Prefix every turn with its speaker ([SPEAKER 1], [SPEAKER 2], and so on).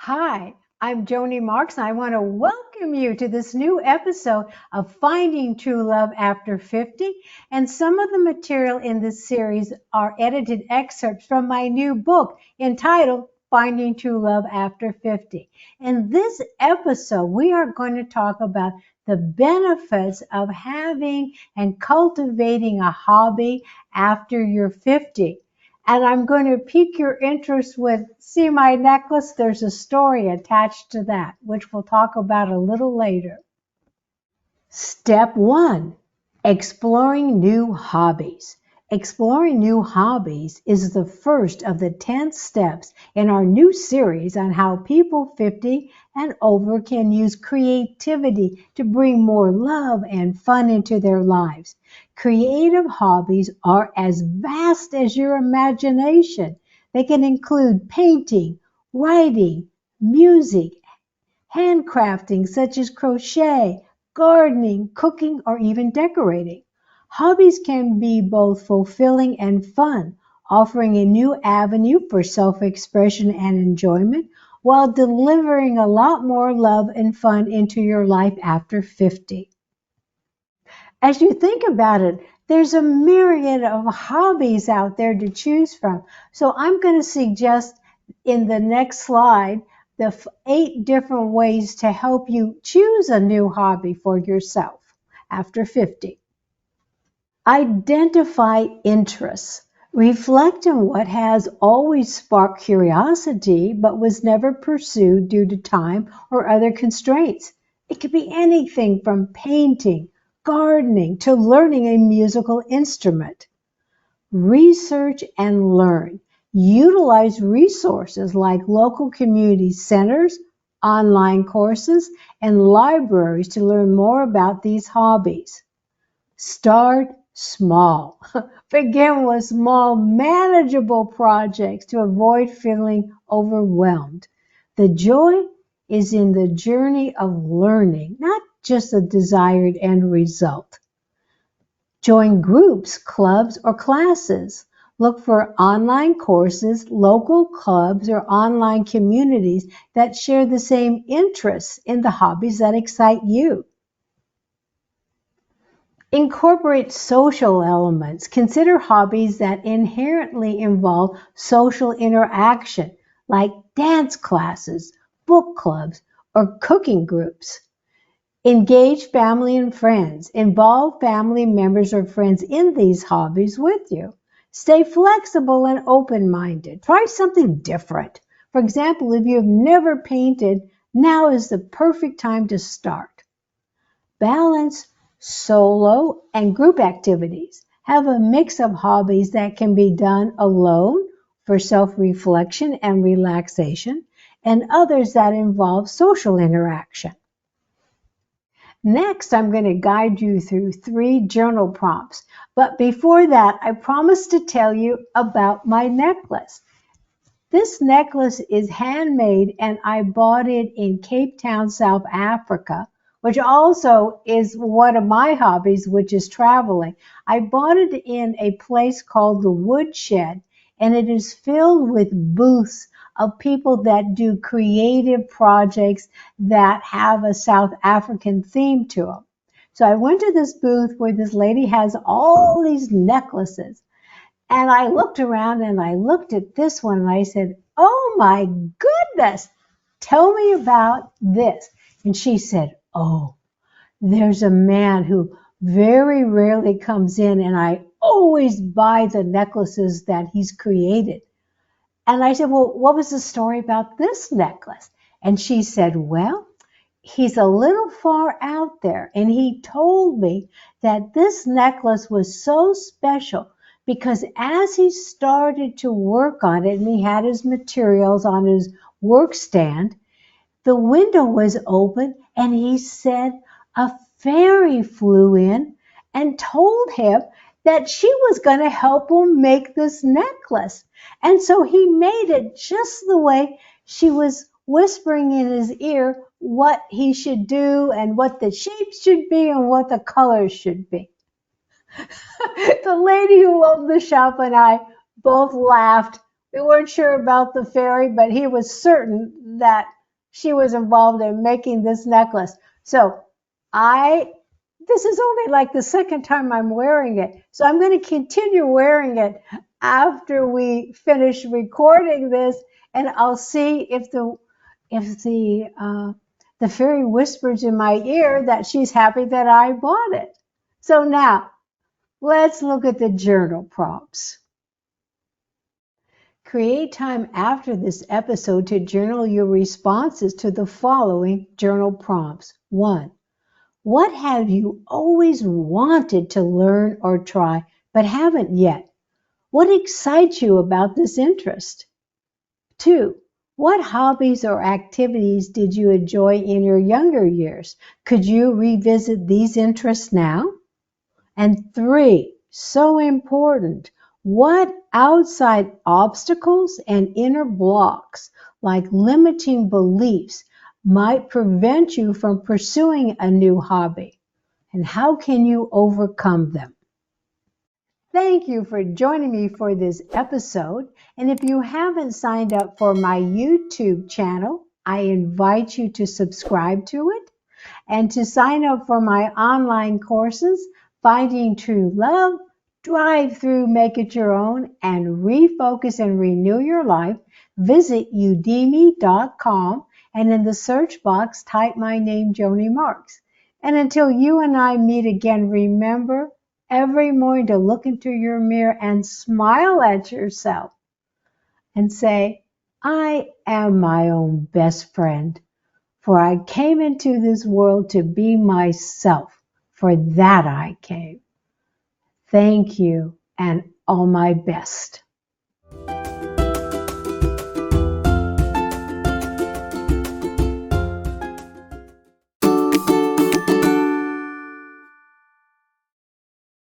[SPEAKER 1] Hi, I'm Joni Marks, and I want to welcome you to this new episode of Finding True Love After 50. And some of the material in this series are edited excerpts from my new book entitled Finding True Love After 50. In this episode, we are going to talk about the benefits of having and cultivating a hobby after you're 50. And I'm going to pique your interest with, see my necklace? There's a story attached to that, which we'll talk about a little later. Step 1, exploring new hobbies. Exploring new hobbies is the first of the 10 steps in our new series on how people 50 and over can use creativity to bring more love and fun into their lives. Creative hobbies are as vast as your imagination. They can include painting, writing, music, handcrafting such as crochet, gardening, cooking, or even decorating. Hobbies can be both fulfilling and fun, offering a new avenue for self-expression and enjoyment while delivering a lot more love and fun into your life after 50. As you think about it, there's a myriad of hobbies out there to choose from. So I'm going to suggest in the next slide the 8 different ways to help you choose a new hobby for yourself after 50. Identify interests. Reflect on what has always sparked curiosity but was never pursued due to time or other constraints. It could be anything from painting, gardening, to learning a musical instrument. Research and learn. Utilize resources like local community centers, online courses, and libraries to learn more about these hobbies. Start small. Begin with small, manageable projects to avoid feeling overwhelmed. The joy is in the journey of learning, not just the desired end result. Join groups, clubs, or classes. Look for online courses, local clubs, or online communities that share the same interests in the hobbies that excite you. Incorporate social elements. Consider hobbies that inherently involve social interaction, like dance classes, book clubs, or cooking groups. Engage family and friends. Involve family members or friends in these hobbies with you. Stay flexible and open-minded. Try something different. For example, if you've never painted, now is the perfect time to start. Balance solo and group activities. Have a mix of hobbies that can be done alone for self-reflection and relaxation, and others that involve social interaction. Next, I'm going to guide you through 3 journal prompts. But before that, I promised to tell you about my necklace. This necklace is handmade and I bought it in Cape Town, South Africa, which also is one of my hobbies, which is traveling. I bought it in a place called the Woodshed, and it is filled with booths of people that do creative projects that have a South African theme to them. So I went to this booth where this lady has all these necklaces. And I looked around and I looked at this one and I said, "Oh my goodness, tell me about this." And she said, "Oh, there's a man who very rarely comes in and I always buy the necklaces that he's created." And I said, "Well, what was the story about this necklace?" And she said, "Well, he's a little far out there, and he told me that this necklace was so special because as he started to work on it and he had his materials on his work stand, the window was open and he said a fairy flew in and told him that she was going to help him make this necklace. And so he made it just the way she was whispering in his ear what he should do and what the shape should be and what the colors should be." The lady who owned the shop and I both laughed. We weren't sure about the fairy, but he was certain that she was involved in making this necklace. So this is only like the second time I'm wearing it. So I'm going to continue wearing it after we finish recording this, and I'll see if the fairy whispers in my ear that she's happy that I bought it. So now let's look at the journal prompts. Create time after this episode to journal your responses to the following journal prompts. 1. What have you always wanted to learn or try but haven't yet? What excites you about this interest? 2. What hobbies or activities did you enjoy in your younger years? Could you revisit these interests now? And 3, so important, what outside obstacles and inner blocks, like limiting beliefs, might prevent you from pursuing a new hobby? And how can you overcome them? Thank you for joining me for this episode. And if you haven't signed up for my YouTube channel, I invite you to subscribe to it and to sign up for my online courses, Finding True Love, Drive Through, Make It Your Own, and Refocus and Renew Your Life. Visit udemy.com and in the search box, type my name, Joni Marks. And until you and I meet again, remember every morning to look into your mirror and smile at yourself and say, I am my own best friend, for I came into this world to be myself. For that I came. Thank you, and all my best.